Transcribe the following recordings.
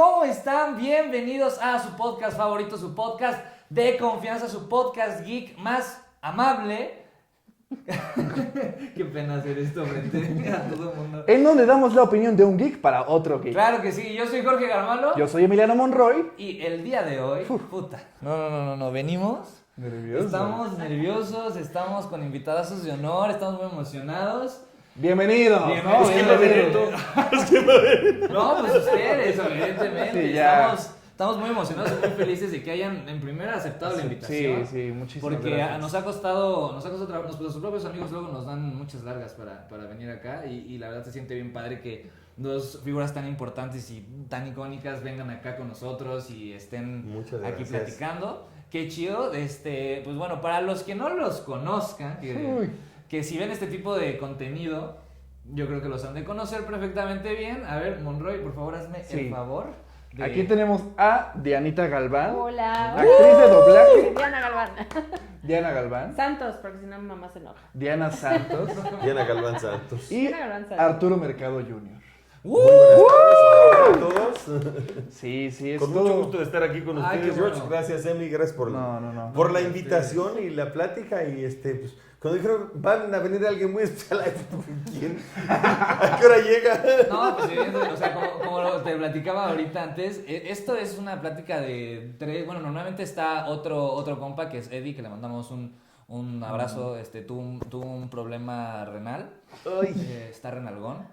¿cómo están? Bienvenidos a su podcast favorito, su podcast de confianza, su podcast geek más amable. Qué pena hacer esto frente a todo el mundo. En donde damos la opinión de un geek para otro geek. Claro que sí, yo soy Jorge Garmalo. Yo soy Emiliano Monroy. Y el día de hoy, No, venimos. Nervioso. Estamos nerviosos, estamos con invitadazos de honor, estamos muy emocionados. Bienvenidos. Bienvenidos. No, pues ustedes, evidentemente. Sí, ya. Estamos muy emocionados y muy felices de que hayan en primera aceptado la invitación. Sí, muchísimas porque gracias. nos ha costado nuestros propios amigos luego nos dan muchas largas para venir acá y la verdad se siente bien padre que dos figuras tan importantes y tan icónicas vengan acá con nosotros y estén aquí platicando. Qué chido. Pues bueno, para los que no los conozcan, que si ven este tipo de contenido, yo creo que los han de conocer perfectamente bien. A ver, Monroy, por favor, hazme el favor. Aquí tenemos a Dianita Galván. Hola. Actriz de doblaje. Diana Galván. Diana Galván. Santos, porque si no mi mamá se enoja. Diana Santos. Diana Galván Santos. Y Diana Galván Santos. Arturo Mercado Jr. Muy buenas tardes a todos. Sí, es Con todo. mucho gusto de estar aquí con Ay, ustedes, qué bueno. George. Gracias, Emi. Gracias por la invitación y la plática. Y pues, cuando dijeron, van a venir alguien muy especial, ¿quién? ¿A qué hora llega? No, pues evidentemente, o sea, como te platicaba ahorita antes, esto es una plática de tres. Bueno, normalmente está otro compa que es Eddie, que le mandamos un abrazo. Tuvo un problema renal. Está renalgón.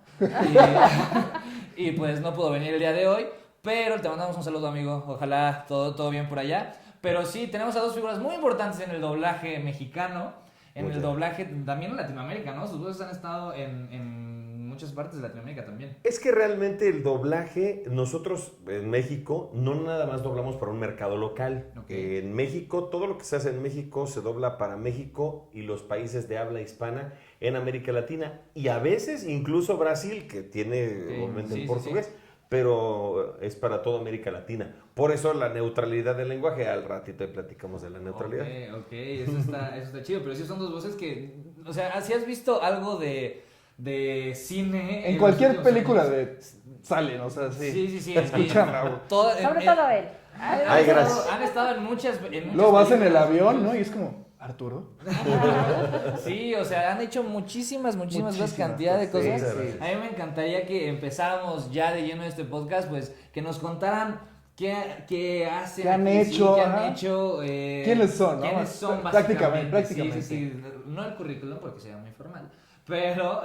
Y pues no pudo venir el día de hoy. Pero te mandamos un saludo, amigo. Ojalá todo bien por allá. Pero sí, tenemos a dos figuras muy importantes en el doblaje mexicano. En el doblaje también en Latinoamérica, ¿no? Sus voces han estado en muchas partes de Latinoamérica también. Es que realmente el doblaje, nosotros en México no nada más doblamos para un mercado local. Okay. En México, todo lo que se hace en México se dobla para México y los países de habla hispana en América Latina. Y a veces incluso Brasil, que tiene obviamente en portugués. Sí. Pero es para toda América Latina. Por eso la neutralidad del lenguaje, al ratito platicamos de la neutralidad. Ok, eso está chido, pero sí son dos voces que, o sea, si has visto algo de cine... En cualquier película salen, o sea, sí. Sí, escuchan Sobre todo él. Ay, gracias. Han estado en muchas luego vas en el avión, ¿no? Y es como... ¿Arturo? Sí, o sea, han hecho muchísimas cantidad de cosas. Sí. A mí me encantaría que empezáramos ya de lleno este podcast, pues que nos contaran qué hacen, qué han hecho, quiénes son, ¿no? Quiénes son prácticamente. Sí. No el currículum porque sea muy formal. Pero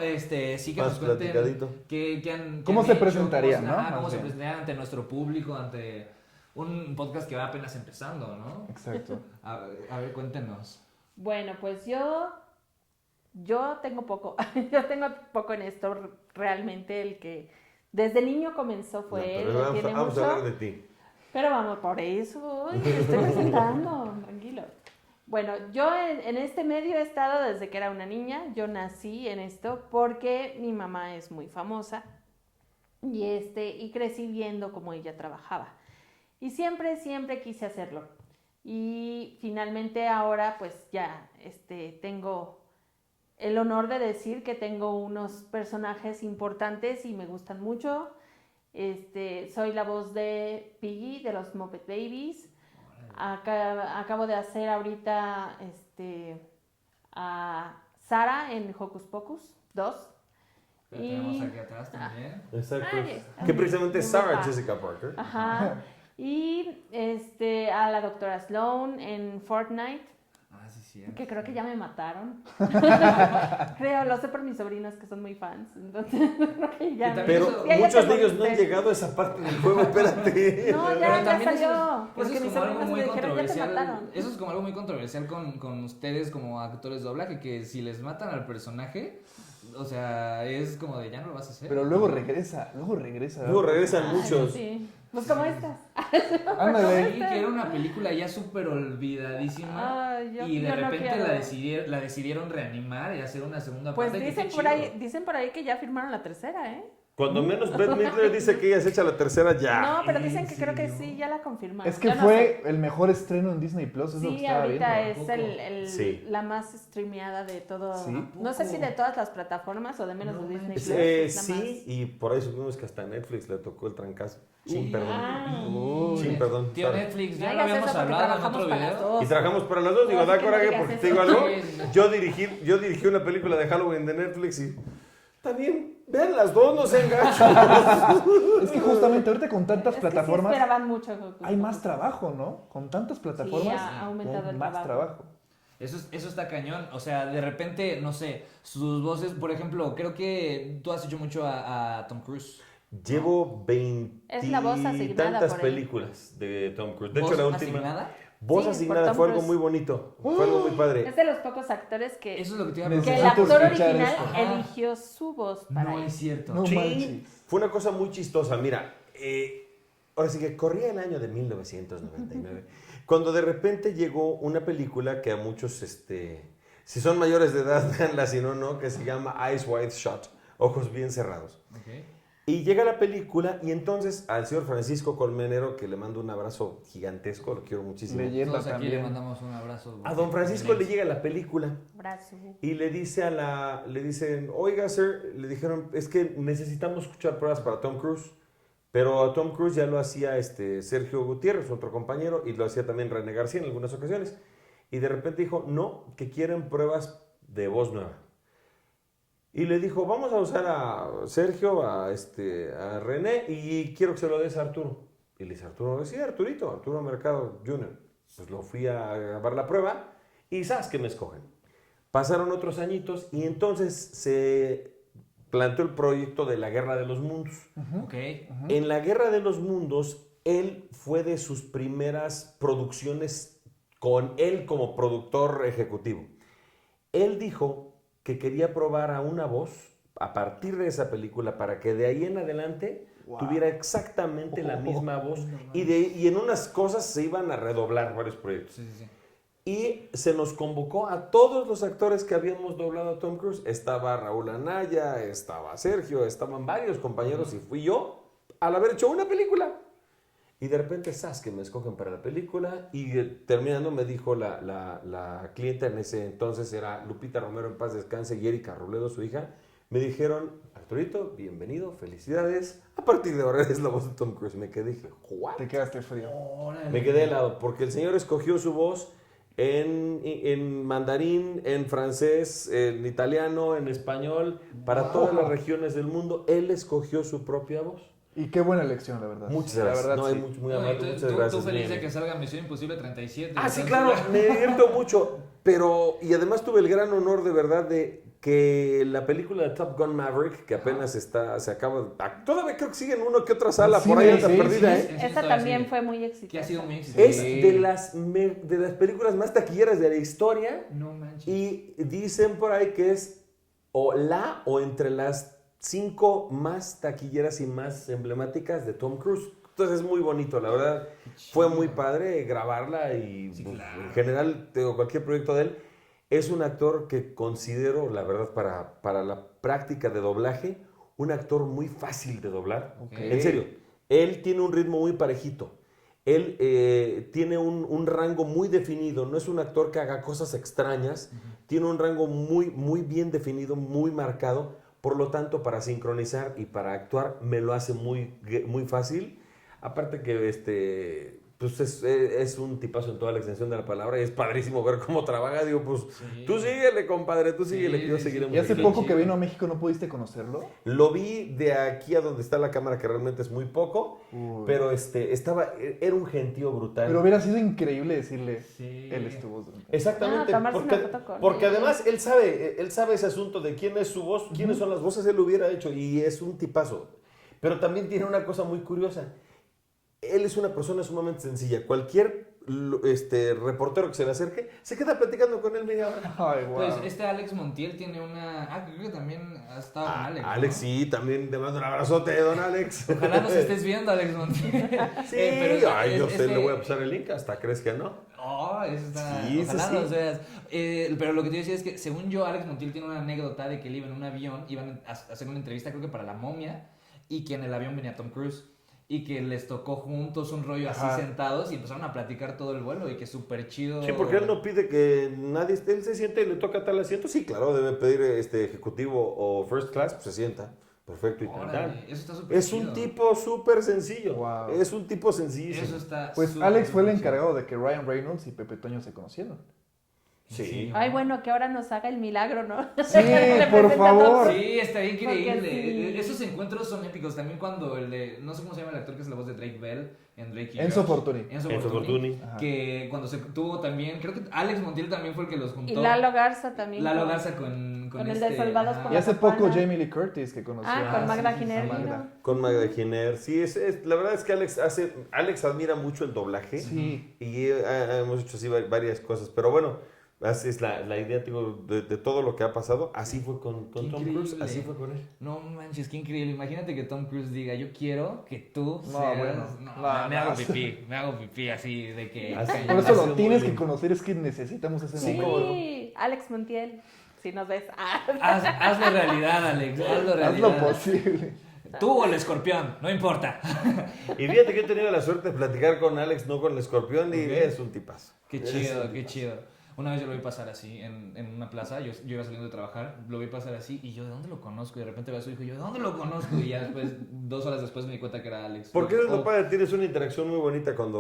sí que más nos cuenten cómo se presentarían, ¿no? Cómo se presentarían ante nuestro público, ante un podcast que va apenas empezando, ¿no? Exacto. A ver, cuéntenos. Bueno, pues yo tengo poco. Yo tengo poco en esto. Realmente el que desde niño comenzó fue él. Vamos a hablar de ti. Pero vamos, por eso me estoy presentando. Tranquilo. Bueno, yo en este medio he estado desde que era una niña. Yo nací en esto porque mi mamá es muy famosa y crecí viendo cómo ella trabajaba. Y siempre quise hacerlo. Y finalmente ahora pues ya tengo el honor de decir que tengo unos personajes importantes y me gustan mucho. Soy la voz de Piggy de los Muppet Babies. Acabo de hacer ahorita a Sara en Hocus Pocus 2. La tenemos aquí atrás también. Exacto. Que precisamente es Sarah Jessica Parker. Ajá. Y a la doctora Sloan en Fortnite. Sí. Que creo que ya me mataron. Lo sé por mis sobrinos que son muy fans. Entonces, creo que ya. Pero muchos de ellos no han llegado a esa parte del juego, espérate. No, ya salió. Eso Porque mis es como algo sobrinos muy me dijeron, ya te controversial. mataron. Eso es como algo muy controversial con ustedes como actores de doblaje, que si les matan al personaje, o sea, es como de ya no lo vas a hacer. Pero luego regresa. Luego regresan muchos. Sí. Pues como estas. Ándale. Sí, que era una película ya súper olvidadísima. Y de repente la decidieron reanimar y hacer una segunda pues parte. dicen por ahí que ya firmaron la tercera, ¿eh? Cuando menos Bette Midler dice que ella se echa la tercera ya. No, pero dicen que creo que sí, ya la confirmaron. Es que Yo no fue sé. el mejor estreno en Disney Plus, es lo que Sí, estaba ahorita viendo. es Sí. la más streameada de todo. ¿Sí? No sé si de todas las plataformas o de menos de Disney Plus. es la Sí, y por ahí supimos que hasta Netflix le tocó el trancazo. Sin perdón. Ah. Sin perdón. Tío Sorry. Netflix, No ya lo hagas habíamos eso porque hablado en trabajamos otro para las video. dos. Y trabajamos para las dos, digo, No, da es que no coraje digas porque eso. te digo algo. Sí. Yo dirigí una película de Halloween de Netflix y también, vean las dos, no se enganchen. Es que justamente ahorita con tantas Es que sí plataformas esperaban mucho. hay más trabajo, ¿no? Con tantas plataformas ha aumentado hay el más trabajo. trabajo. Eso está cañón, o sea, de repente, no sé, sus voces, por ejemplo, creo que tú has hecho mucho a Tom Cruise. Llevo 20 Es la voz asignada tantas por él. películas de Tom Cruise. De ¿Voz hecho, la última. asignada? Voz Sí, asignada por Tom fue algo Cruise. muy bonito. Fue algo muy padre. Es de los pocos actores que Eso es lo que te iba a el Necesito preguntar. actor escuchar original esto. eligió su voz para No él. es cierto. No Sí, manches. fue una cosa muy chistosa. Mira, ahora sí que corría el año de 1999, cuando de repente llegó una película que a muchos, si son mayores de edad, veanla, si no, no, que se llama Eyes Wide Shut, ojos bien cerrados. Okay. Y llega la película y entonces al señor Francisco Colmenero, que le mando un abrazo gigantesco, lo quiero muchísimo. Leyenda Todos aquí le también. mandamos un abrazo. A don Francisco le llega la película. Brazo. Y le dicen, oiga, sir, le dijeron, es que necesitamos escuchar pruebas para Tom Cruise. Pero a Tom Cruise ya lo hacía Sergio Gutiérrez, otro compañero, y lo hacía también René García en algunas ocasiones. Y de repente dijo, no, que quieren pruebas de voz nueva. Y le dijo, vamos a usar a Sergio, a René, y quiero que se lo des a Arturo. Y le dice Arturo, sí, Arturo Mercado Jr. Pues lo fui a grabar la prueba, y ¿sabes qué me escogen? Pasaron otros añitos, y entonces se planteó el proyecto de la Guerra de los Mundos. Ok. En la Guerra de los Mundos, él fue de sus primeras producciones con él como productor ejecutivo. Él dijo que quería probar a una voz a partir de esa película para que de ahí en adelante tuviera exactamente la misma voz y en unas cosas se iban a redoblar varios proyectos. Sí, sí, sí. Y se nos convocó a todos los actores que habíamos doblado a Tom Cruise. Estaba Raúl Anaya, estaba Sergio, estaban varios compañeros y fui yo al haber hecho una película. Y de repente, ¿sabes que me escogen para la película? Y terminando me dijo la clienta, en ese entonces era Lupita Romero, en paz descanse, y Erika Robledo, su hija. Me dijeron, Arturito, bienvenido, felicidades. A partir de ahora eres la voz de Tom Cruise. Me quedé, dije, ¿what? Te quedaste frío. Órale. Me quedé helado, porque el señor escogió su voz en mandarín, en francés, en italiano, en español, para todas las regiones del mundo. Él escogió su propia voz. Y qué buena elección, la verdad. Muchas La gracias. verdad, No, sí. hay muy No, y amable, tú, muchas tú gracias. feliz de Mimi. que salga Misión Imposible 37. Ah, sí, Entonces, claro, me divierto mucho, pero, y además tuve el gran honor de verdad de que la película de Top Gun Maverick, que apenas se acaba, todavía creo que sigue en uno que otra sala, Sí, por ahí sí, anda sí, perdida, sí. ¿eh? Sí, Esta todavía también sigue. fue muy Que ha exitosa. sido muy exitosa. Es de las películas más taquilleras de la historia No manches. y dicen por ahí que es o entre las 5 más taquilleras y más emblemáticas de Tom Cruise. Entonces es muy bonito, la verdad. Fue muy padre grabarla y Sí, claro. en general, cualquier proyecto de él. Es un actor que considero, la verdad, para la práctica de doblaje, un actor muy fácil de doblar. Ok. En serio, él tiene un ritmo muy parejito. Él tiene un rango muy definido. No es un actor que haga cosas extrañas. Tiene un rango muy, muy bien definido, muy marcado. Por lo tanto, para sincronizar y para actuar, me lo hace muy, muy fácil. Aparte que pues es un tipazo en toda la extensión de la palabra y es padrísimo ver cómo trabaja. Digo, pues Sí. tú síguele, compadre, tú síguele, Sí, que yo sí, seguiré sí. Y hace muy poco bien. que vino a México, ¿no pudiste conocerlo? Lo vi de aquí a donde está la cámara, que realmente es muy poco, Uy. pero era un gentío brutal. Pero hubiera sido increíble decirle, Sí. él estuvo durante... Exactamente, Ah, tomarse porque, una foto con porque él. además él sabe ese asunto de quién es su voz, quiénes son las voces, él lo hubiera hecho y es un tipazo. Pero también tiene una cosa muy curiosa. Él es una persona sumamente sencilla. Cualquier reportero que se le acerque, se queda platicando con él media hora. Ay, wow. Pues Alex Montiel tiene una... Ah, creo que también ha estado con Alex, ¿no? Alex, sí, también te mando un abrazote, don Alex. Ojalá nos estés viendo, Alex Montiel. Sí, Pero ay, yo este- le voy a pasar el link, hasta crees que no. Oh, eso está... Sí, Ojalá sí, nos sí. veas. Pero lo que te decía es que, según yo, Alex Montiel tiene una anécdota de que él iba en un avión, iban a hacer una entrevista, creo que para La Momia, y que en el avión venía Tom Cruise. Y que les tocó juntos un rollo así Ajá. sentados y empezaron a platicar todo el vuelo y que súper chido. Sí, porque él no pide que nadie esté, él se siente y le toca tal asiento. Sí, claro, debe pedir ejecutivo o first class, pues se sienta. Perfecto y tal. Órale, eso está súper Es chido. un tipo súper sencillo. Wow. Es un tipo sencillo. Eso está Pues súper, Alex fue el súper encargado de que Ryan Reynolds y Pepe Toño se conocieron. chido. Sí. Ay, bueno, que ahora nos haga el milagro, ¿no? Sí, por favor. Sí, está increíble. Porque sí. Esos encuentros son épicos. También cuando el de, no sé cómo se llama el actor que es la voz de Drake Bell en Drake y Enzo Josh. Fortuny. Enzo Enzo Fortuny. Fortuny. Ajá. Que cuando se tuvo también, creo que Alex Montiel también fue el que los juntó. Y Lalo Garza también. Lalo con- Garza con con el este, de Salvados ajá. por Y la hace poco Campana. Jamie Lee Curtis que conoció Ah, con a- Magda a Giner. Magda. Con Magda Giner. Sí, la verdad es que Alex admira mucho el doblaje. Sí. Y hemos hecho así varias cosas. Pero bueno, así es la idea digo, de todo lo que ha pasado. Así fue con Qué Tom Cruise. increíble. Así fue con él. No manches, qué increíble. Imagínate que Tom Cruise diga, yo quiero que tú No, seas... bueno. No, No, me no. hago pipí, me hago pipí así de que... Así. Por eso Ha sido lo muy tienes que lindo. conocer, es que necesitamos ese momento. Sí, Alex Montiel, si nos ves. Ah. Hazlo realidad, Alex, hazlo Haz realidad. lo posible. Tú o el escorpión, no importa. Y fíjate que he tenido la suerte de platicar con Alex, no con el escorpión, y Ok. es un tipazo. Qué Es chido, un qué tipazo. chido. Una vez yo lo vi pasar así en una plaza, yo iba saliendo de trabajar, lo vi pasar así y yo, ¿de dónde lo conozco? Y de repente veo a su hijo y yo, ¿de dónde lo conozco? Y ya después, 2 horas después me di cuenta que era Alex. Porque eres Oh, lo padre, tienes una interacción muy bonita con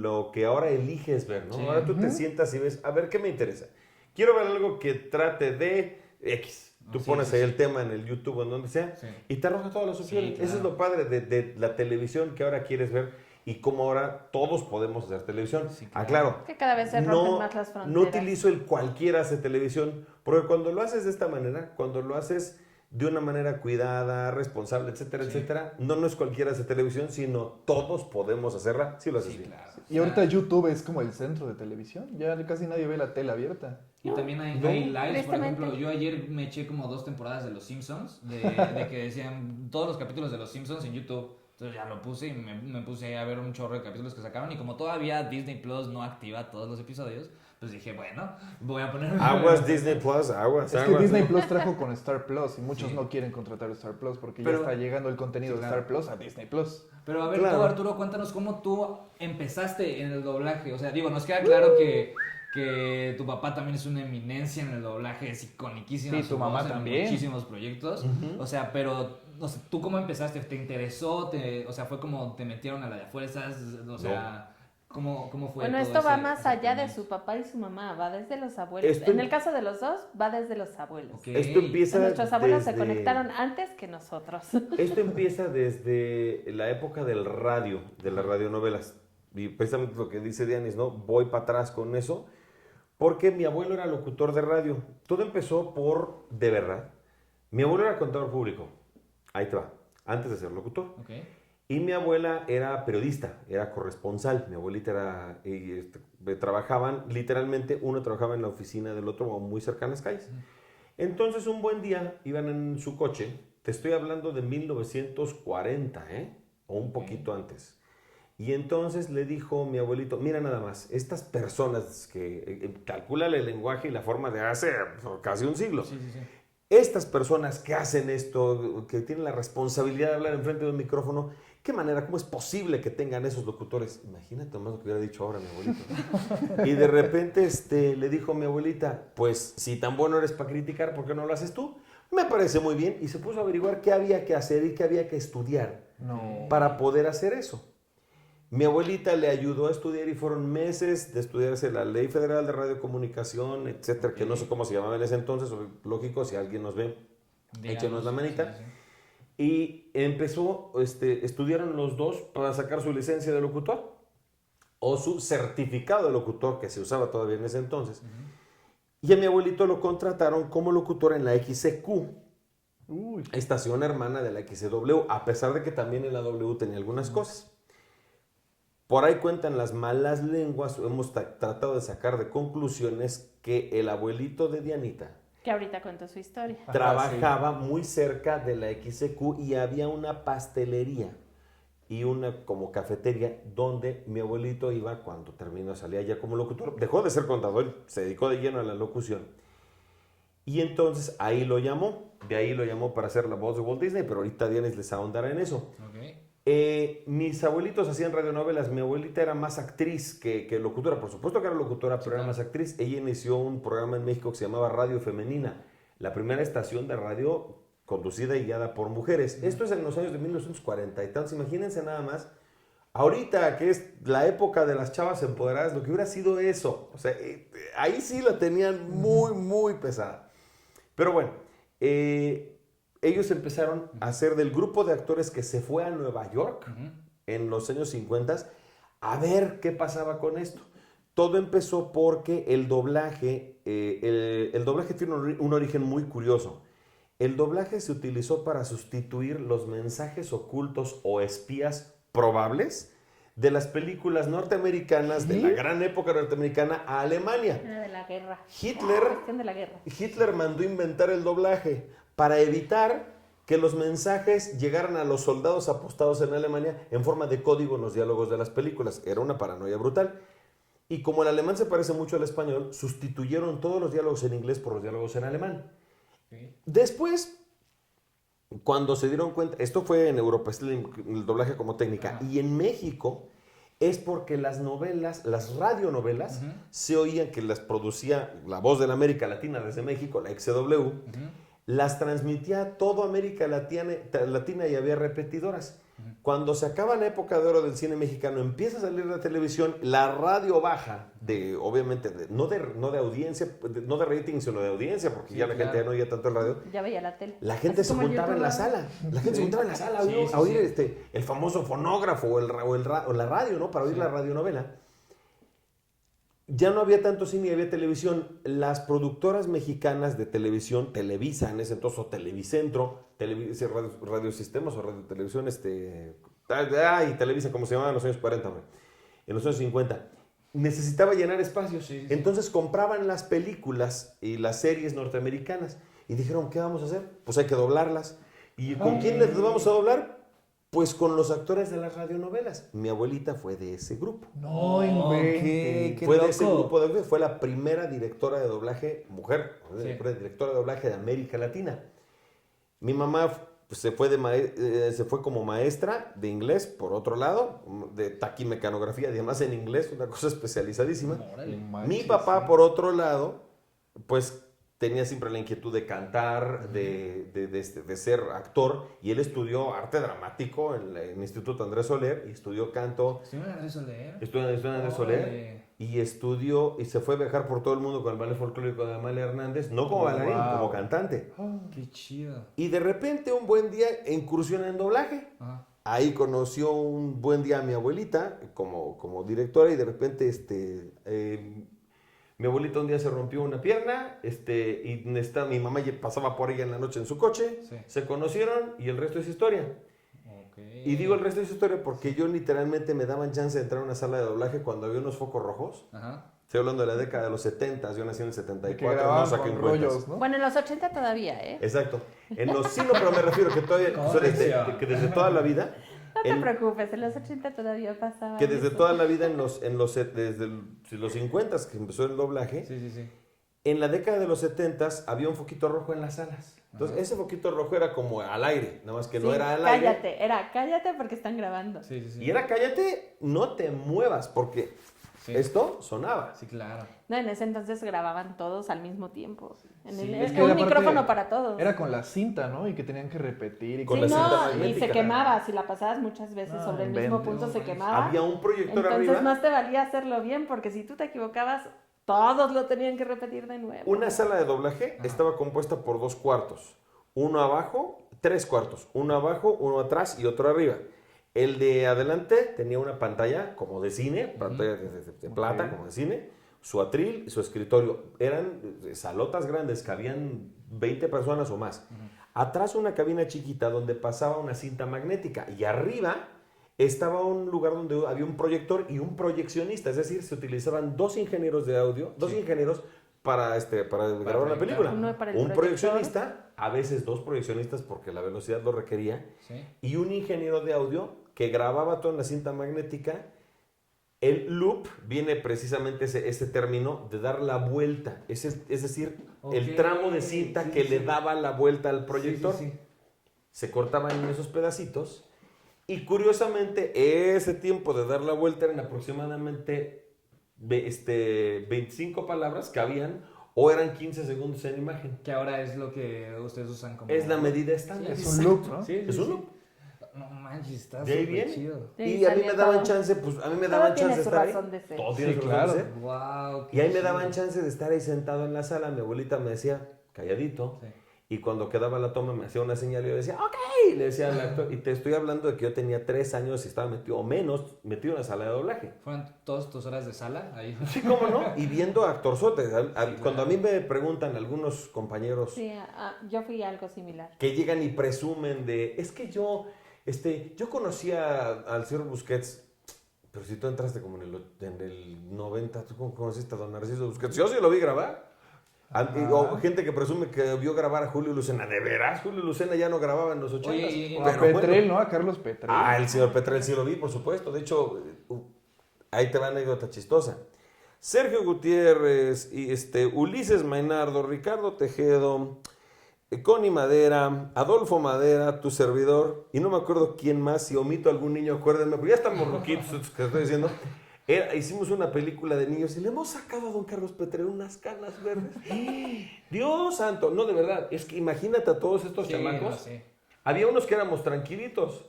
lo que ahora eliges ver, ¿no? Sí. Ahora tú te Ujú. sientas y ves, a ver, ¿qué me interesa? Quiero ver algo que trate de X. Tú Sí, pones sí, ahí sí. el tema en el YouTube o en donde sea Sí. y te arroja todas las opciones. claro. Eso es lo padre de la televisión que ahora quieres ver y cómo ahora todos podemos hacer televisión. Sí, claro. Aclaro, Que cada vez se rompen más las fronteras. no utilizo el cualquiera hace televisión, porque cuando lo haces de esta manera, cuando lo haces de una manera cuidada, responsable, etcétera, Sí. etcétera, no es cualquiera hace televisión, sino todos podemos hacerla si lo haces Sí, bien. claro. Y ahorita YouTube es como el centro de televisión. Ya casi nadie ve la tele abierta. Y también hay No, lives, por tristemente. ejemplo, yo ayer me eché como 2 temporadas de Los Simpsons, de que decían todos los capítulos de Los Simpsons en YouTube. Entonces ya lo puse y me puse a ver un chorro de capítulos que sacaron y como todavía Disney Plus no activa todos los episodios, pues dije, bueno, voy a poner... Aguas Disney Plus, aguas, Es que aguas. Disney Plus trajo con Star Plus y muchos Sí. no quieren contratar Star Plus porque Pero- ya está llegando el contenido Sí, de claro. Star Plus a Disney Plus. Pero a ver, Claro. tú Arturo, cuéntanos cómo tú empezaste en el doblaje. O sea, digo, nos queda claro que tu papá también es una eminencia en el doblaje, es iconiquísima. Sí, su tu mamá voz en también. muchísimos proyectos. Ujú. O sea, pero, no sé, ¿tú cómo empezaste? ¿Te interesó? O sea, ¿fue como te metieron a la de fuerzas? O sea, ¿cómo fue Bueno, todo esto va ese- más ese allá de comienzo? su papá y su mamá, va desde los abuelos. Esto- En el caso de los dos, va desde los abuelos. Ok. Esto empieza Nuestros abuelos se desde- conectaron antes que nosotros. Esto empieza desde la época del radio, de las radionovelas. Y precisamente lo que dice Dianis, ¿no? Voy para atrás con eso. Porque mi abuelo era locutor de radio. Todo empezó por, de verdad, mi abuelo era contador público. Ahí te va, antes de ser locutor. Ok. Y mi abuela era periodista, era corresponsal. Mi abuelita era, trabajaban, literalmente, uno trabajaba en la oficina del otro, muy cerca en las calles. Entonces, un buen día, iban en su coche, te estoy hablando de 1940, o un poquito antes. Y entonces le dijo mi abuelito, mira nada más, estas personas que calculan el lenguaje y la forma de hace casi un siglo. Sí, sí, sí. Estas personas que hacen esto, que tienen la responsabilidad de hablar enfrente de un micrófono, ¿qué manera? ¿Cómo es posible que tengan esos locutores? Imagínate más lo que hubiera dicho ahora mi abuelito. Y de repente le dijo a mi abuelita, pues si tan bueno eres para criticar, ¿por qué no lo haces tú? Me parece muy bien. Y se puso a averiguar qué había que hacer y qué había que estudiar No. para poder hacer eso. Mi abuelita le ayudó a estudiar y fueron meses de estudiarse la Ley Federal de Radiocomunicación, etcétera, que no sé cómo se llamaba en ese entonces, lógico, si alguien nos ve, échenos la manita. Sí, sí. Y empezó, estudiaron los dos para sacar su licencia de locutor o su certificado de locutor que se usaba todavía en ese entonces. Y a mi abuelito lo contrataron como locutor en la XCQ, Uy. estación hermana de la XCW, a pesar de que también en la W tenía algunas cosas. Por ahí cuentan las malas lenguas, hemos tratado de sacar de conclusiones que el abuelito de Dianita Que ahorita cuento su historia. Ajá, trabajaba muy cerca de la XCQ y había una pastelería y una como cafetería donde mi abuelito iba cuando terminó, salía ya como locutor, dejó de ser contador, se dedicó de lleno a la locución. Y entonces ahí lo llamó. De ahí lo llamó para hacer la voz de Walt Disney, pero ahorita Dianis les ahondará en eso. Mis abuelitos hacían radionovelas. Mi abuelita era más actriz que locutora. Por supuesto que era locutora, pero era más actriz. Ella inició un programa en México que se llamaba Radio Femenina, la primera estación de radio conducida y guiada por mujeres. Esto es en los años de 1940 y tantos. Imagínense nada más. Ahorita, que es la época de las chavas empoderadas, lo que hubiera sido eso. O sea, ahí sí la tenían muy, muy pesada. Pero bueno, ellos empezaron a ser del grupo de actores que se fue a Nueva York en los años 50 a ver qué pasaba con esto. Todo empezó porque el doblaje tiene un origen muy curioso. El doblaje se utilizó para sustituir los mensajes ocultos o espías probables de las películas norteamericanas de la gran época norteamericana a Alemania. De la guerra. Hitler mandó inventar el doblaje para evitar que los mensajes llegaran a los soldados apostados en Alemania en forma de código en los diálogos de las películas. Era una paranoia brutal. Y como el alemán se parece mucho al español, sustituyeron todos los diálogos en inglés por los diálogos en alemán. Después, cuando se dieron cuenta, esto fue en Europa, es el doblaje como técnica, y en México es porque las novelas, las radionovelas, se oían que las producía La Voz de la América Latina desde México, la XCW, las transmitía toda América Latina y había repetidoras. Cuando se acaba la época de oro del cine mexicano, empieza a salir la televisión, la radio baja, obviamente, no de audiencia, no de rating, sino de audiencia, porque ya la gente ya no oía tanto el radio. Ya veía la tele. La gente se juntaba en la sala. La gente se juntaba en la sala a oír el famoso fonógrafo o la radio, ¿no? Para oír la radionovela. Ya no había tanto cine y había televisión. Las productoras mexicanas de televisión, Televisa en ese entonces, o Televicentro, Radiosistemas o Radio Televisión, y Televisa, como se llamaba en los años 40, en los años 50, necesitaba llenar espacios. Entonces compraban las películas y las series norteamericanas y dijeron, ¿qué vamos a hacer? Pues hay que doblarlas. ¿Y con quién les vamos a doblar? Pues con los actores de las radionovelas. Mi abuelita fue de ese grupo. Fue de ese grupo de doblaje. Fue la primera directora de doblaje mujer, directora de doblaje de América Latina. Mi mamá se fue como maestra de inglés, por otro lado, de taquimecanografía, además en inglés, una cosa especializadísima. Mi papá, por otro lado, pues tenía siempre la inquietud de cantar, de ser actor, y él estudió arte dramático en el Instituto Andrés Soler, y estudió canto. ¿Estudió en Andrés Soler? Estudió en Andrés Soler, y se fue a viajar por todo el mundo con el ballet folclórico de Amalia Hernández, no como bailarín, como cantante. Qué chido. Y de repente, un buen día, incursiona en doblaje. Ahí conoció un buen día a mi abuelita, como directora, y de repente, mi abuelita un día se rompió una pierna, y mi mamá pasaba por ella en la noche en su coche, se conocieron y el resto es historia. Y digo el resto es historia porque yo literalmente me daban chance de entrar a una sala de doblaje cuando había unos focos rojos. Estoy hablando de la década de los 70, yo nací en el 74, no saquen cuentas. ¿No? Bueno, en los 80 todavía, ¿eh? Exacto. Pero me refiero que todavía, que desde toda la vida... No te preocupes, en los 80 todavía pasaba. Que desde toda la vida, desde los 50 que empezó el doblaje, en la década de los 70 había un foquito rojo en las salas. Entonces, ese foquito rojo era como al aire, nada más que no era al aire. Cállate porque están grabando. Y era cállate, no te muevas, porque esto sonaba. Sí, claro. No, en ese entonces grababan todos al mismo tiempo. Es que un micrófono para todos. Era con la cinta, ¿no? Y que tenían que repetir. Y con la cinta magnética. Y se quemaba. Si la pasabas muchas veces sobre el mismo punto, se quemaba. Había un proyector arriba. Entonces más te valía hacerlo bien, porque si tú te equivocabas, todos lo tenían que repetir de nuevo. Una sala de doblaje estaba compuesta por 2 cuartos. Uno abajo, 3 cuartos. Uno abajo, uno atrás y otro arriba. El de adelante tenía una pantalla como de cine, pantalla de plata como de cine, su atril y su escritorio. Eran salotas grandes, cabían 20 personas o más. Atrás una cabina chiquita donde pasaba una cinta magnética y arriba estaba un lugar donde había un proyector y un proyeccionista, es decir, se utilizaban 2 ingenieros de audio, 2 ingenieros para grabar una película. Un proyeccionista, a veces 2 proyeccionistas porque la velocidad lo requería, y un ingeniero de audio que grababa todo en la cinta magnética El loop viene precisamente ese término de dar la vuelta, es decir, el tramo de cinta que le daba la vuelta al proyector. Sí. Se cortaban en esos pedacitos y curiosamente ese tiempo de dar la vuelta eran aproximadamente 25 palabras que habían o eran 15 segundos en imagen. Que ahora es lo que ustedes usan como... Es la medida estándar. Es un loop, ¿no? Sí, Es un loop. No manches, está De ahí súper viene. chido. Sí, Y a mí salía me daban todo. chance, pues a mí me Todo daban tiene chance de su estar ahí. razón de ser. Todo tiene Sí, su claro. razón de ser. Wow, Y ahí me daban chance de estar ahí sentado en la sala. Mi abuelita me decía, calladito. Sí. Y cuando quedaba la toma me hacía una señal y yo decía, ok. Y le decía al actor, y te estoy hablando de que yo tenía 3 años y estaba metido, o menos, metido en la sala de doblaje. ¿Fueron todas tus horas de sala ahí? Sí, cómo no. Y viendo actorzotes. Cuando a mí me preguntan algunos compañeros Sí, yo fui algo similar. que llegan y presumen de, es que yo conocía al señor Busquets, pero si tú entraste como en el 90, ¿tú cómo conociste a don Narciso Busquets? Yo sí lo vi grabar. O gente que presume que vio grabar a Julio Lucena. ¿De veras? Julio Lucena ya no grababa en los 80. Oye, O a Petrel, ¿no? A Carlos Petrel. El señor Petrel sí lo vi, por supuesto. De hecho, ahí te va una anécdota chistosa. Sergio Gutiérrez, y Ulises Mainardo, Ricardo Tejedo, Connie Madera, Adolfo Madera, tu servidor, y no me acuerdo quién más, si omito a algún niño, acuérdenme, porque ya estamos ruquitos estos que estoy diciendo. Hicimos una película de niños y le hemos sacado a don Carlos Petrel unas canas verdes. Dios santo, no, de verdad, es que imagínate a todos estos chamacos. No sé. Había unos que éramos tranquilitos,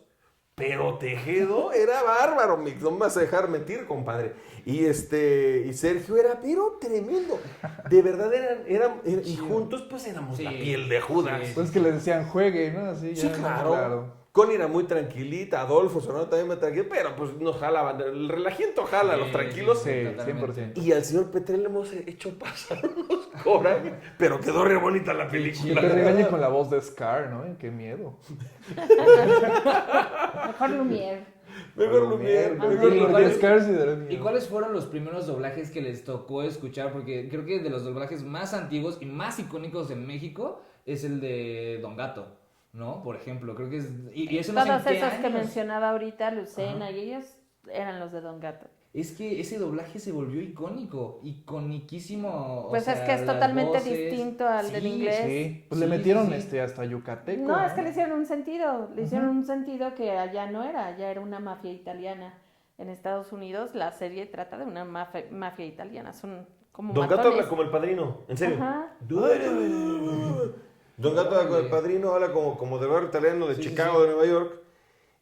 pero Tejedo era bárbaro, no me vas a dejar mentir, compadre. Y Sergio era, pero tremendo. De verdad eran y juntos pues éramos la piel de Judas. Pues que le decían juegue, ¿no? Así, Sí, ya, claro. Connie era muy tranquilita, Adolfo, su hermano también muy tranquilo, pero pues nos jalaban. El relajiento jala a los tranquilos. Sí, Totalmente. 100%. Y al señor Petrel le hemos hecho pasar unos coraje, pero quedó re bonita la Que película. te regañe con la voz de Scar, ¿no? Qué miedo. Mejor Lumière. Mejor Lumière. Ah, mejor sí, Lumière. Porque Scar sí da miedo. ¿Y cuáles fueron los primeros doblajes que les tocó escuchar? Porque creo que de los doblajes más antiguos y más icónicos en México es el de Don Gato, ¿no? Por ejemplo, creo que es... Y eso no sé en Todos qué esos que años. mencionaba ahorita, Lucena y ellos, eran los de Don Gato. Es que ese doblaje se volvió icónico, iconiquísimo. Pues es que es las totalmente voces. distinto al del inglés. Sí, pues Sí, le metieron sí. hasta yucateco. No, es que le hicieron un sentido. Le hicieron un sentido que allá no era. Allá era una mafia italiana. En Estados Unidos la serie trata de una mafia italiana. Son como Don Gato matones. habla como el padrino, en serio. Ajá. Don Gato habla como el padrino, habla como del barrio italiano de Sí, sí, Chicago, sí. de Nueva York.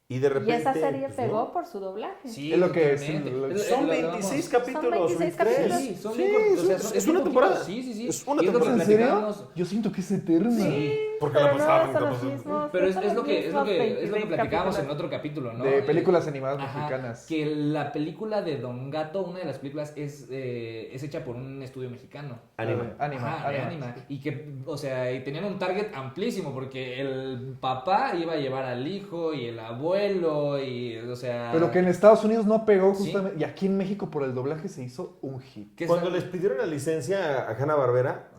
Y de repente. Y esa serie pues, pegó ¿no? por su doblaje. Sí, Es lo que es, totalmente. lo- Son lo 26 hablamos. capítulos. Son 26 23. capítulos. Sí, son Sí, bien cortos, o sea, es bien una poquito. temporada. Sí, sí, sí. Es una Y lo que temporada. ¿En serio? platicábamos- Yo siento que es eterna. Sí. Porque la Pero no pasaban. son los capaz. mismos. Pero son es los lo que mismos 26 platicábamos en capítulos. otro capítulo, ¿no? De películas animadas Ajá, mexicanas. que la película de Don Gato, una de las películas, es hecha por un estudio mexicano. Anima. Ajá, de Anima. Y que, o sea, y tenían un target amplísimo, porque el papá iba a llevar al hijo y el abuelo, y, o sea... Pero que en Estados Unidos no pegó Sí. justamente. Y aquí en México por el doblaje se hizo un hit. que Cuando esa- les pidieron la licencia a Hanna-Barbera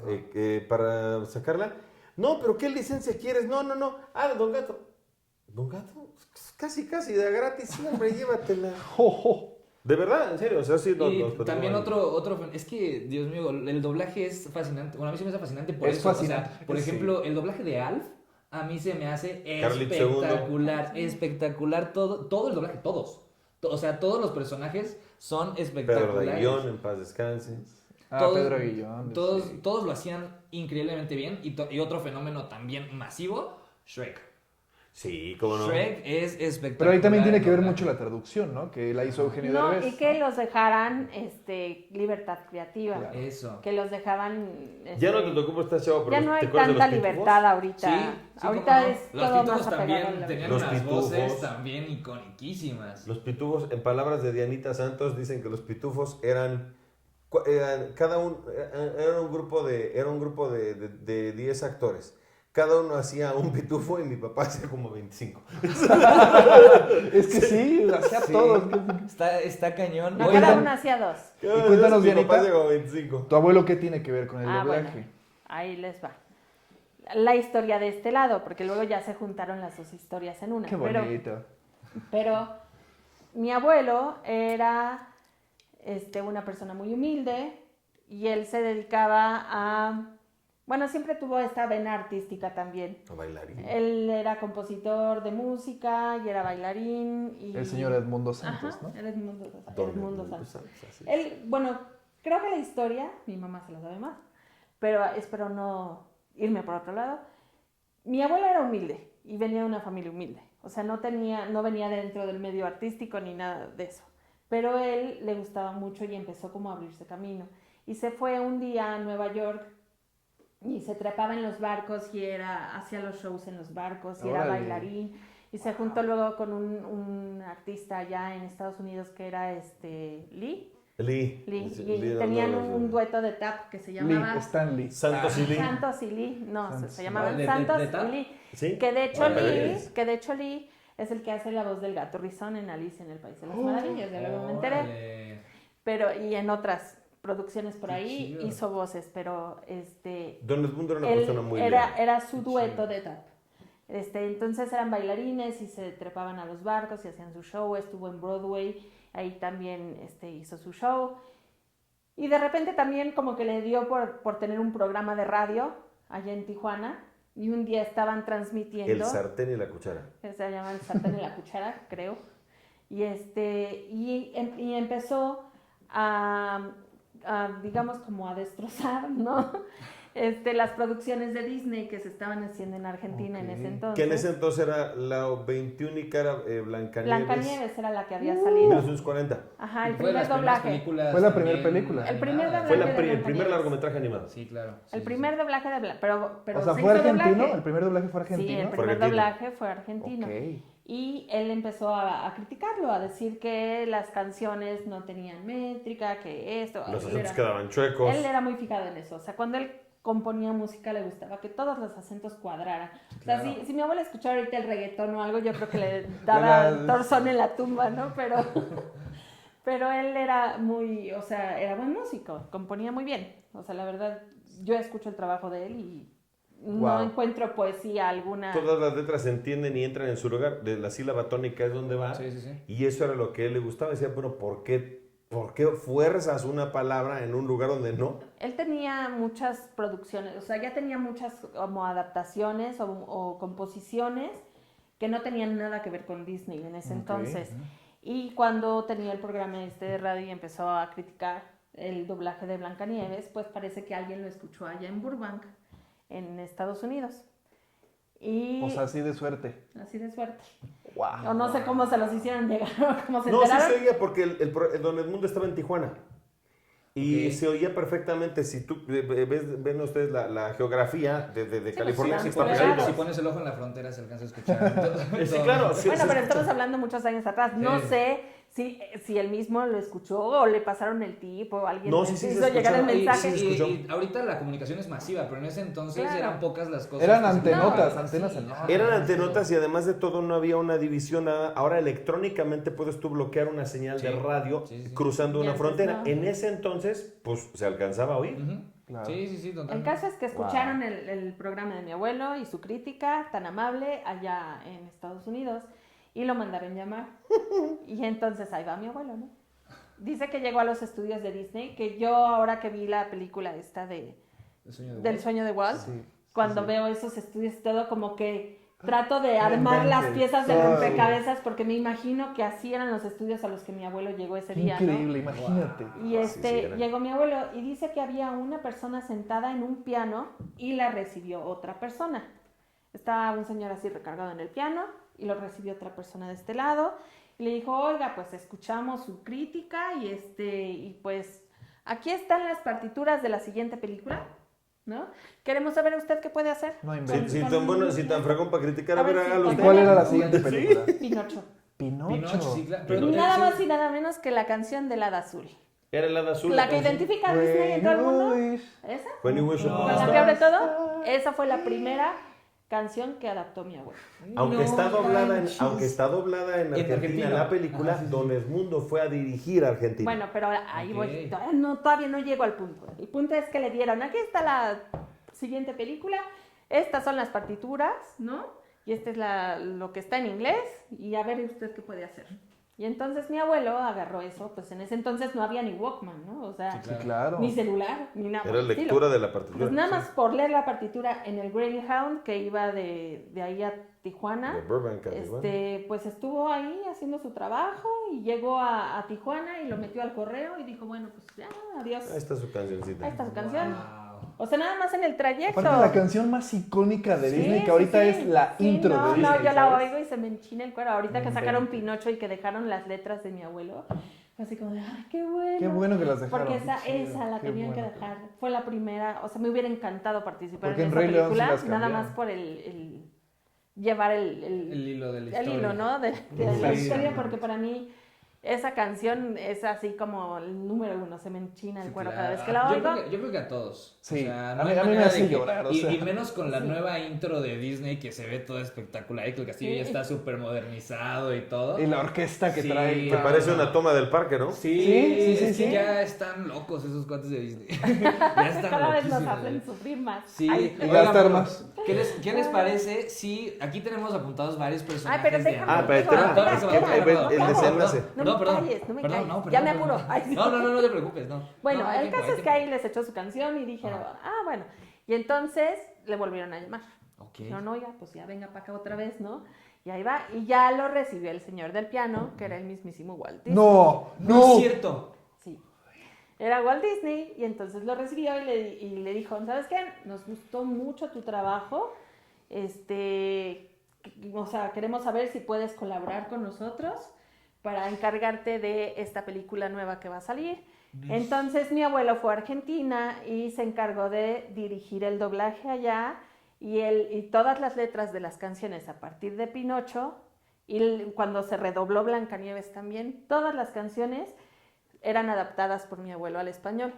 para sacarla, no, pero ¿qué licencia quieres? No. Don Gato. Don Gato, casi, de gratis, siempre, llévatela. ¡Jo! De verdad, en serio, o sea, sí. Y nos también platicaban. es que, Dios mío, el doblaje es fascinante. Bueno, a mí se me hace fascinante por Es eso. fascinante, O sea, por sí. ejemplo, el doblaje de Alf, a mí se me hace Carlito espectacular todo el doblaje, todos. O sea, todos los personajes son Pedro de espectaculares. Guillón, en paz descanse. Todos- Pedro Guillón. sí. Todos lo hacían increíblemente bien. Y otro fenómeno también masivo, Shrek. Sí, cómo no. Shrek es espectacular. Pero ahí también tiene que ver doblaje. mucho la traducción, ¿no? Que la hizo Eugenio No, Derbez. y que los dejaran libertad creativa. Claro. Eso. Que los dejaban. Ya no te preocupes, estás chavo, pero Ya no hay ¿te acuerdas de tanta los pitufos? libertad ahorita. Sí, Ahorita cómo no. es Los todo pitufos más apegado a también la tenían Los unas pitufos. voces también iconiquísimas. Los pitufos, en palabras de Dianita Santos, dicen que los pitufos eran cada uno era un grupo de 10 actores. Cada uno hacía un pitufo y mi papá hacía como 25. Es que sí, hacía Sí. todos. Está cañón. No, Oigan, cada uno hacía dos. Y cuéntanos, mi papá Dianita. hacía como 25. ¿Tu abuelo qué tiene que ver con el doblaje? Bueno, ahí les va. La historia de este lado, porque luego ya se juntaron las dos historias en una. Qué bonito. Pero mi abuelo era una persona muy humilde, y él se dedicaba a... Bueno, siempre tuvo esta vena artística también. A bailarín. Él era compositor de música y era bailarín. Y... El señor Edmundo Santos, Ajá, ¿no? el Edmundo Santos. Santos, así es. Él, bueno, creo que la historia, mi mamá se la sabe más, pero espero no irme por otro lado. Mi abuela era humilde y venía de una familia humilde. O sea, no venía dentro del medio artístico ni nada de eso. Pero él le gustaba mucho y empezó como a abrirse camino. Y se fue un día a Nueva York y se trepaba en los barcos y hacía los shows en los barcos y era bailarín. Y se juntó luego con un artista allá en Estados Unidos que era Lee. Y tenían un dueto de tap que se llamaba... Lee, Stan Lee. Santos y Lee. Santos y Lee. No, Santos. se llamaban ¿De Santos tap? y Lee. ¿Sí? Que de hecho Lee es el que hace la voz del gato Rizón en Alicia en el País de las Maravillas. Ya luego me enteré. Y en otras producciones por ahí chido. hizo voces, pero Don Edmundo era una persona muy bien. era su dueto de tap. Entonces eran bailarines y se trepaban a los barcos y hacían su show. Estuvo en Broadway, ahí también hizo su show. Y de repente también como que le dio por tener un programa de radio allá en Tijuana. Y un día estaban transmitiendo... El sartén y la cuchara. Se llama El sartén y la cuchara, creo. Y empezó digamos, como a destrozar, ¿no? Las producciones de Disney que se estaban haciendo en Argentina en ese entonces. Que en ese entonces era la 21 era Blancanieves. Blancanieves era la que había salido. 1940. Ajá, el primer doblaje. Fue la primera película. El primer doblaje. Fue de el primer Blancanieves. largometraje animado. Sí, claro. El primer doblaje de Blancanieves. Pero O sea, se ¿fue hizo argentino? doblaje. ¿El primer doblaje fue argentino? Sí, el Fue primer argentino. doblaje fue argentino. Ok. Y él empezó a criticarlo, a decir que las canciones no tenían métrica, que esto... Los él acentos era- quedaban chuecos. Él era muy fijado en eso. O sea, cuando él componía música le gustaba que todos los acentos cuadraran. O sea, Claro. si mi abuela escuchara ahorita el reggaetón o algo, yo creo que le daba el torzón en la tumba, ¿no? Pero él era muy, o sea, era buen músico, componía muy bien. O sea, la verdad, yo escucho el trabajo de él y no Wow. encuentro poesía alguna. Todas las letras se entienden y entran en su lugar. De la sílaba tónica es donde va. Sí, sí, sí. Y eso era lo que a él le gustaba. Decía, bueno, ¿por qué fuerzas una palabra en un lugar donde no? Él tenía muchas producciones, o sea, ya tenía muchas como adaptaciones o composiciones que no tenían nada que ver con Disney en ese entonces. Y cuando tenía el programa de radio y empezó a criticar el doblaje de Blancanieves, pues parece que alguien lo escuchó allá en Burbank, en Estados Unidos. Y O sea, así de suerte. así de suerte. Wow. O no sé cómo se los hicieron llegar, o cómo se No, sí enteraron. se oía porque el Don Edmundo estaba en Tijuana. Y Ok. se oía perfectamente. Si tú ven ustedes la geografía de California, sí, sí sí, está pues, pegadito. Si pones el ojo en la frontera se alcanza a escuchar. Sí, claro. sí, Bueno, sí, pero sí. estamos hablando muchos años atrás. No Sí. sé si él mismo lo escuchó o le pasaron el tip o alguien No, le sí, sí, hizo se llegar el escuchaba. mensaje. Sí, se escuchó. Y ahorita la comunicación es masiva, pero en ese entonces Claro. eran pocas las cosas. Eran que se antenotas, escuchaban. antenas Sí. enormes. Eran antenotas y además de todo no había una división. Ahora electrónicamente puedes tú bloquear una señal de Sí. radio Sí, sí, sí. cruzando Y una antes frontera. no. En ese entonces, pues se alcanzaba a oír. Ujú. Claro. Sí, sí, sí, El totalmente. caso es que escucharon el programa de mi abuelo y su crítica tan amable allá en Estados Unidos y lo mandaron llamar. Y entonces ahí va mi abuelo, ¿no? Dice que llegó a los estudios de Disney, que yo ahora que vi la película esta El sueño de del Walt. sueño de Walt, Sí, cuando sí. veo esos estudios y todo, como que trato de armar las inventes. piezas de Todo. rompecabezas porque me imagino que así eran los estudios a los que mi abuelo llegó ese día, ¿no? Increíble, imagínate. Y Sí, sí, era. llegó mi abuelo y dice que había una persona sentada en un piano y la recibió otra persona. Estaba un señor así recargado en el piano y lo recibió otra persona de este lado y le dijo, oiga, pues escuchamos su crítica y pues aquí están las partituras de la siguiente película, ¿no? Queremos saber usted qué puede hacer. No Si inventes. tan bueno, si tan fregón para criticar, A a ver ver, si- hágalo ¿Y usted. cuál era la siguiente película? Pinocho. Pinocho. Pinocho, sí, claro. Pero, Nada sí, más y nada menos que la canción del Hada Azul. Era el hada azul. La que identifica a Disney en todo el mundo. When ¿Esa? When you wish No. upon Con a la que star. abre todo, esa fue la primera canción que adaptó mi abuelo. Aunque, No está doblada manches. aunque está doblada en Argentina, Argentina. la película, Ajá, sí, sí. Don Edmundo fue a dirigir a Argentina. Bueno, pero ahí Ok. voy. Todavía no llego al punto. El punto es que le dieron, aquí está la siguiente película, estas son las partituras, ¿no? Y esta es lo que está en inglés, y a ver usted qué puede hacer. Y entonces mi abuelo agarró eso, pues en ese entonces no había ni Walkman, ¿no? O sea, Sí, Sí, claro. ni celular, ni nada. Era por el estilo. lectura de la partitura. Pues nada más por leer la partitura en el Greyhound, que iba de ahí a Tijuana, De Burbank a Tijuana. pues estuvo ahí haciendo su trabajo y llegó a Tijuana y lo metió al correo y dijo, bueno, pues ya, adiós. Ahí está su cancioncita. Ahí está su canción. Wow. O sea, nada más en el trayecto. Aparte la canción más icónica de Sí, Disney, sí, que ahorita sí. es la Sí, intro no, de Disney. No, yo la ¿sabes? oigo y se me enchina el cuero. Ahorita que No sacaron inventes. Pinocho y que dejaron las letras de mi abuelo, fue así como de, ay, qué bueno. Qué bueno que las dejaron. Porque esa la Qué tenían bueno. que dejar. Fue la primera, o sea, me hubiera encantado participar Porque en en esa Rey León sí película, las nada cambiaron. más por el llevar El hilo de la el historia. hilo, ¿no? De la Sí. historia, porque para mí esa canción es así como el número uno, se me enchina el Sí, cuero claro. cada vez que la oigo. Yo creo que a todos. Sí. O sea, A no mí- hay a mí me manera hace de que- llorar, o y, sea. y menos con la Sí. nueva intro de Disney que se ve todo espectacular y que el castillo Sí. ya está súper modernizado y todo. Y la orquesta que Sí. trae. Que parece una toma del parque, ¿no? Sí, Sí, es sí, que sí. ya están locos esos cuates de Disney. Ya están Cada vez nos loquísimos, hacen ¿eh? sufrir más. Sí, Ay, Y oigan, gastar pero, más. ¿Qué les parece? Sí, aquí tenemos apuntados varios personajes. pero de déjame. Ah, pero digo, te va, espera, es que espera, ahí ven no, el no, desenlace. No me calles, no me calles. perdón, Ya me perdón. apuro. Ay, sí. No te preocupes, no. Bueno, No, hay el tiempo, caso hay es que ahí tiempo. les echó su canción y dijeron, Ajá. bueno. Y entonces le volvieron a llamar. Ok. Dijeron, oiga, pues ya venga para acá otra vez, ¿no? Y ahí va. Y ya lo recibió el señor del piano, que era el mismísimo Walt Disney. No, No no. es cierto. Sí. Era Walt Disney y entonces lo recibió y le dijo, ¿sabes qué? Nos gustó mucho tu trabajo. O sea, queremos saber si puedes colaborar con nosotros para encargarte de esta película nueva que va a salir. Entonces mi abuelo fue a Argentina y se encargó de dirigir el doblaje allá y todas las letras de las canciones a partir de Pinocho y cuando se redobló Blancanieves también, todas las canciones eran adaptadas por mi abuelo al español.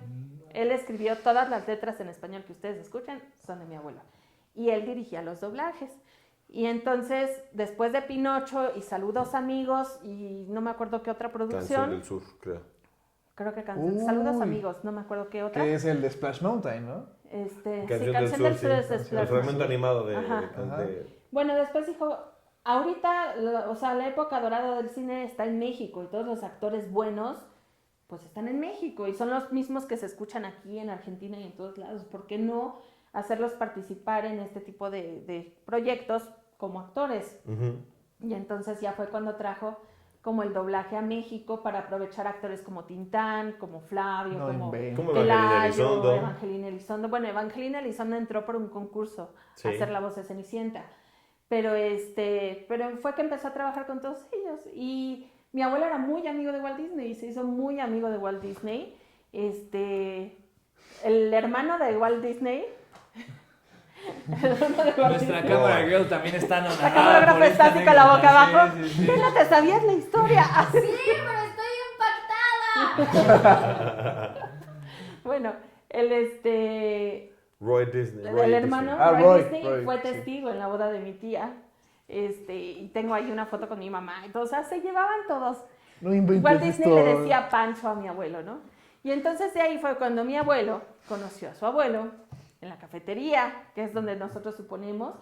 Él escribió todas las letras en español que ustedes escuchan, son de mi abuelo. Y él dirigía los doblajes. Y entonces, después de Pinocho y Saludos Amigos y no me acuerdo qué otra Canción producción, del Sur, creo. creo que Uy. Saludos Amigos, no me acuerdo qué otra. Que es el de Splash Mountain, ¿no? Canción del Sur, sí. es Splash El fragmento Mountain. animado de... Ajá. Bueno, después dijo, ahorita, o sea, la época dorada del cine está en México y todos los actores buenos, pues están en México y son los mismos que se escuchan aquí en Argentina y en todos lados. ¿Por qué no hacerlos participar en este tipo de proyectos como actores? Ujú. Y entonces ya fue cuando trajo como el doblaje a México para aprovechar actores como Tintán, como Flavio, No como inventes. Como Evangelina Pelayo, Elizondo. Evangelina Elizondo. Bueno, Evangelina Elizondo entró por un concurso Sí. a hacer la voz de Cenicienta. Pero fue que empezó a trabajar con todos ellos. Y mi abuelo era muy amigo de Walt Disney y se hizo muy amigo de Walt Disney. El hermano de Walt Disney. El hermano de Walt Nuestra Disney. cámara girl también está La anonadada. camarógrafa por está esta así con la boca anécdota. abajo. Sí, sí, sí. ¿Qué no te sabías la historia? Sí, pero estoy impactada. Bueno, Roy Disney. el hermano Ah, Roy Roy, Disney Roy, fue sí. testigo en la boda de mi tía. Y tengo ahí una foto con mi mamá. Entonces, o sea, se llevaban todos. No inventes Walt Disney esto. le decía Pancho a mi abuelo, ¿no? Y entonces de ahí fue cuando mi abuelo conoció a su abuelo en la cafetería, que es donde nosotros suponemos,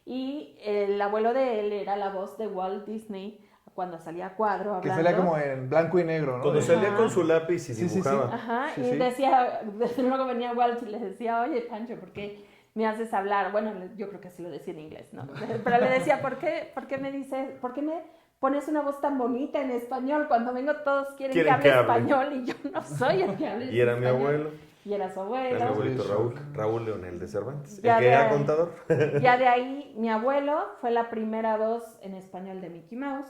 y el abuelo de él era la voz de Walt Disney cuando salía a cuadro Que hablando. salía como en blanco y negro, ¿no? Cuando salía Ajá. con su lápiz y Sí, sí, sí. dibujaba. Ajá, Sí, y sí. decía, luego venía Walt y le decía, oye Pancho, ¿por qué me haces hablar? Bueno, yo creo que sí lo decía en inglés, ¿no? Pero le decía, ¿por qué me dices, por qué me pones una voz tan bonita en español? Cuando vengo todos quieren que hable español y yo no soy el que hable Y era mi español. abuelo. Y era su Era mi abuelo. abuelito Raúl. Raúl Leonel de Cervantes. Ya El que de era ahí. contador. Ya de ahí, mi abuelo fue la primera voz en español de Mickey Mouse.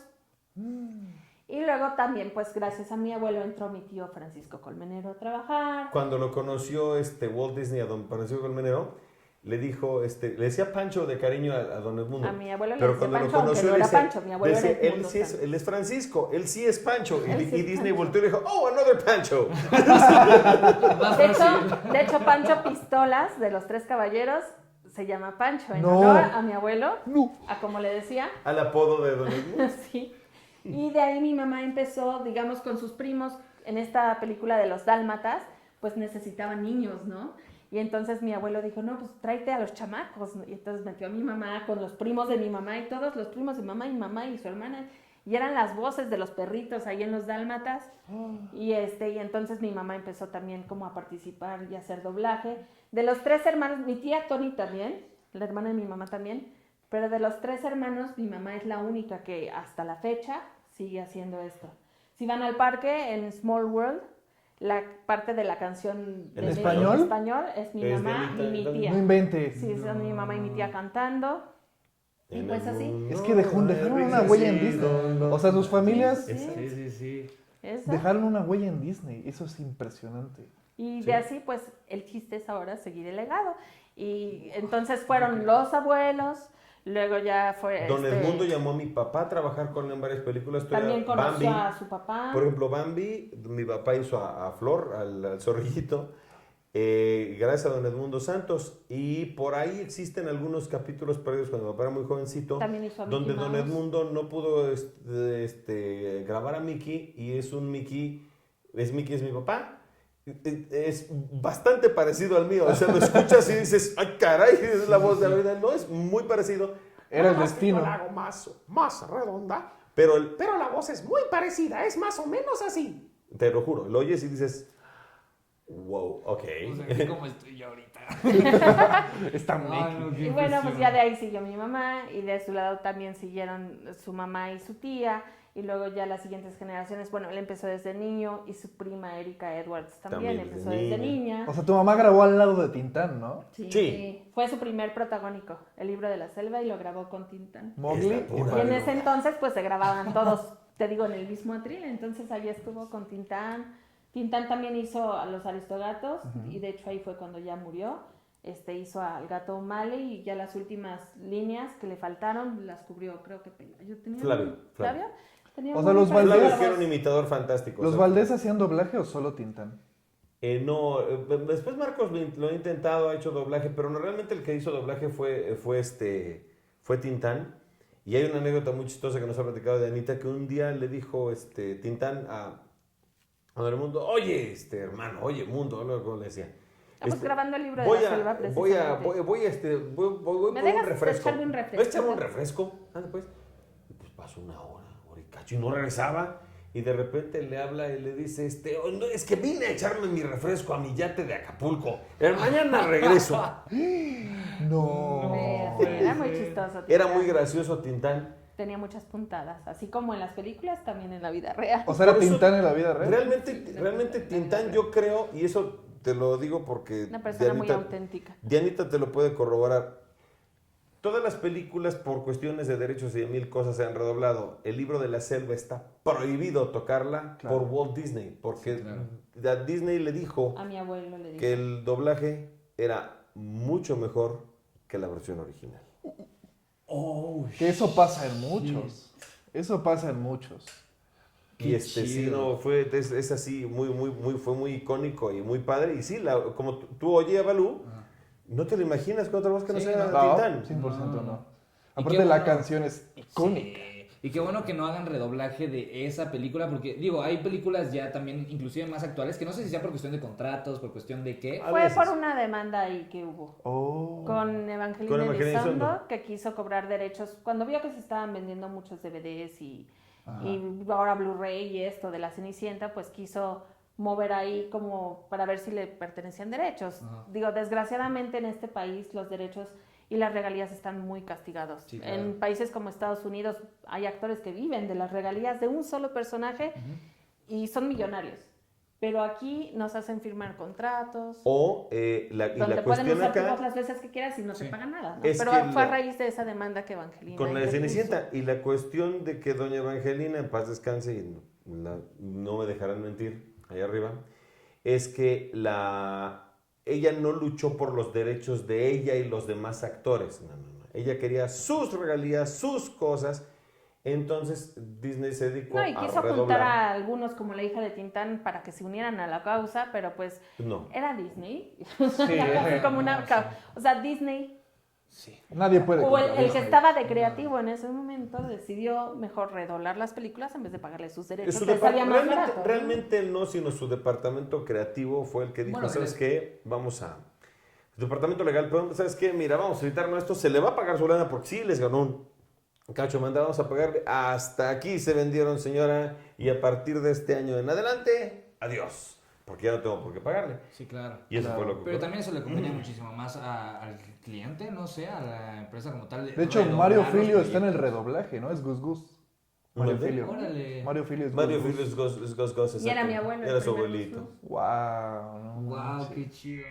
Y luego también, pues gracias a mi abuelo, entró mi tío Francisco Colmenero a trabajar. Cuando lo conoció Walt Disney a don Francisco Colmenero, le dijo, le decía Pancho de cariño a don Edmundo. A mi abuelo le Pero decía cuando Pancho, lo aunque conoció, no le era decía, Pancho, mi abuelo decía, era Edmundo Franco. él es Francisco, él sí es Pancho. Y, Él sí y es Disney Pancho. volteó y le dijo, oh, another Pancho. Más De fácil. hecho, Pancho Pistolas, de los Tres Caballeros, se llama Pancho, en No. honor a mi abuelo, No. a como le decía. Al apodo de don Edmundo. Sí. Y de ahí mi mamá empezó, digamos, con sus primos, en esta película de los Dálmatas, pues necesitaban niños, ¿no? Y entonces mi abuelo dijo, no, pues tráete a los chamacos. Y entonces metió a mi mamá con los primos de mi mamá y todos los primos de mamá y su hermana. y eran las voces de los perritos ahí en los dálmatas. Y entonces mi mamá empezó también como a participar y a hacer doblaje. De los 3 hermanos, mi tía Tony también, la hermana de mi mamá también, pero de los 3 hermanos, mi mamá es la única que hasta la fecha sigue haciendo esto. Si van al parque en Small World, la parte de la canción ¿En español? Es mi mamá y mi tía. No inventes. Sí, son mi mamá y mi tía cantando. Y pues así. Es que dejaron una huella en Disney. O sea, sus familias Sí. Esa. dejaron una huella en Disney. Eso es impresionante. Y de así, pues, el chiste es ahora seguir el legado. Y entonces fueron los abuelos, luego ya fue... Don Edmundo llamó a mi papá a trabajar con él en varias películas. También conoció Bambi. a su papá. Por ejemplo, Bambi, mi papá hizo a Flor, al zorrillito, gracias a don Edmundo Santos. Y por ahí existen algunos capítulos perdidos cuando mi papá era muy jovencito, También hizo a donde Mickey don Mouse. Edmundo no pudo grabar a Mickey, y es Mickey es mi papá. Es bastante parecido al mío, o sea, lo escuchas y dices, ay caray, es la voz de la vida. No, es muy parecido. Era el Nada más que destino. yo la hago más redonda, Pero pero la voz es muy parecida, es más o menos así. te lo juro, lo oyes y dices, wow, ok. O sea, así como estoy yo ahorita. Está Ay, Mickey. no, qué Y bueno, pues impresión. ya de ahí siguió mi mamá y de su lado también siguieron su mamá y su tía. Y luego ya las siguientes generaciones, bueno, él empezó desde niño y su prima Erika Edwards también También empezó desde desde niña. niña. O sea, tu mamá grabó al lado de Tintán, ¿no? Sí. Fue su primer protagónico, el libro de la selva, y lo grabó con Tintán. Mowgli. Está pura. Y en ese entonces pues se grababan todos, te digo, en el mismo atril, entonces ahí estuvo con Tintán. Tintán también hizo a los Aristogatos y de hecho ahí fue cuando ya murió. Hizo al gato O'Malley y ya las últimas líneas que le faltaron las cubrió, creo que Pelayo tenía. Flavio. Tenía O sea, muy los parecida Valdés- Flavio, la que era voz. un imitador fantástico. ¿Los o sea, Valdés hacían doblaje o solo Tintán? No, después Marcos lo ha intentado, ha hecho doblaje, pero no, realmente el que hizo doblaje fue Tintán. Y hay una anécdota muy chistosa que nos ha platicado de Anita, que un día le dijo Tintán a Don Mundo, oye, hermano, oye, Mundo, luego le decía. Estamos grabando el libro de Voy la a, selva voy precisamente. por ¿Me un dejas refresco. echarme un refresco? ¿Me echar un refresco? Anda pues. Y pues pasó una hora y cacho, y no regresaba. Y de repente le habla y le dice, "Oh, no, es que vine a echarme mi refresco a mi yate de Acapulco. Mañana regreso." No. Era muy chistoso. Era Tintán. muy gracioso Tintán. Tenía muchas puntadas, así como en las películas, también en la vida real. O sea, era Por eso, Tintán en la vida real. Realmente Tintán, yo creo, y eso te lo digo porque Una persona muy Dianita- auténtica. Dianita te lo puede corroborar. Todas las películas, por cuestiones de derechos y de mil cosas, se han redoblado. El libro de la selva está prohibido tocarla Claro. por Walt Disney, porque Sí, claro. a Disney le dijo A mi abuelo le dije. que el doblaje era mucho mejor que la versión original. Que eso pasa en muchos. Eso pasa en muchos. Y Qué sí, chido. no, es así, fue muy icónico y muy padre. Y sí, como tú oyes a Balú, no te lo imaginas con otra voz que no Sí, sea no. Tintán. 100% No. no. Y Aparte qué la bueno. canción es icónica. Sí. Y qué bueno que no hagan redoblaje de esa película, porque digo, hay películas ya también, inclusive más actuales, que no sé si sea por cuestión de contratos, por cuestión de qué. A Fue veces. por una demanda ahí que hubo. Oh. Con Evangelina Con Evangelina Elizondo, Elizondo. que quiso cobrar derechos. Cuando vio que se estaban vendiendo muchos DVDs y Ajá. ahora Blu-ray y esto de la Cenicienta, pues quiso mover ahí como para ver si le pertenecían derechos. Ajá. Digo, desgraciadamente en este país los derechos y las regalías están muy castigados. Sí, claro. En países como Estados Unidos hay actores que viven de las regalías de un solo personaje y son millonarios. Pero aquí nos hacen firmar contratos, O la donde pueden cuestión usar tu voz acá, las veces que quieras y no Sí. te pagan nada. ¿no? Es Pero que fue a la- raíz de esa demanda que Evangelina con la de interpuso. Cenicienta, y la cuestión de que doña Evangelina, en paz descanse, y no me dejarán mentir, allá arriba, es que ella no luchó por los derechos de ella y los demás actores. No. Ella quería sus regalías, sus cosas. Entonces Disney se dedicó No, y a quiso juntar redoblar. a algunos como la hija de Tintán para que se unieran a la causa, pero pues No. era Disney. Sí. Así como una o sea, Disney Nadie puede. o el contra que Disney. estaba de creativo en ese momento decidió mejor redoblar las películas en vez de pagarle sus derechos. Su que salía más realmente, barato, ¿no? realmente no, sino su departamento creativo fue el que dijo, Bueno, ¿sabes qué? Vamos a... El departamento legal, pero ¿sabes qué? Mira, vamos a evitarnos esto, se le va a pagar su lana porque sí les ganó Cacho, vamos a pagarle. Hasta aquí se vendieron, señora. Y a partir de este año en adelante, adiós. Porque ya no tengo por qué pagarle. Sí, claro. Y eso Claro. fue lo que... Pero también eso le convenía muchísimo más al cliente, no sé, a la empresa como tal. De hecho, redoblar Mario los Filio está en el proyectos. redoblaje, ¿no? Es Gus Gus. Mario ¿Dónde? Filio. Órale. Mario Filio es Mario Gus Gus. Filio es Gos, Y era exacto. mi abuelo. el Era su primer abuelito. Gus Gus. Wow, no Wow, manches. qué chido.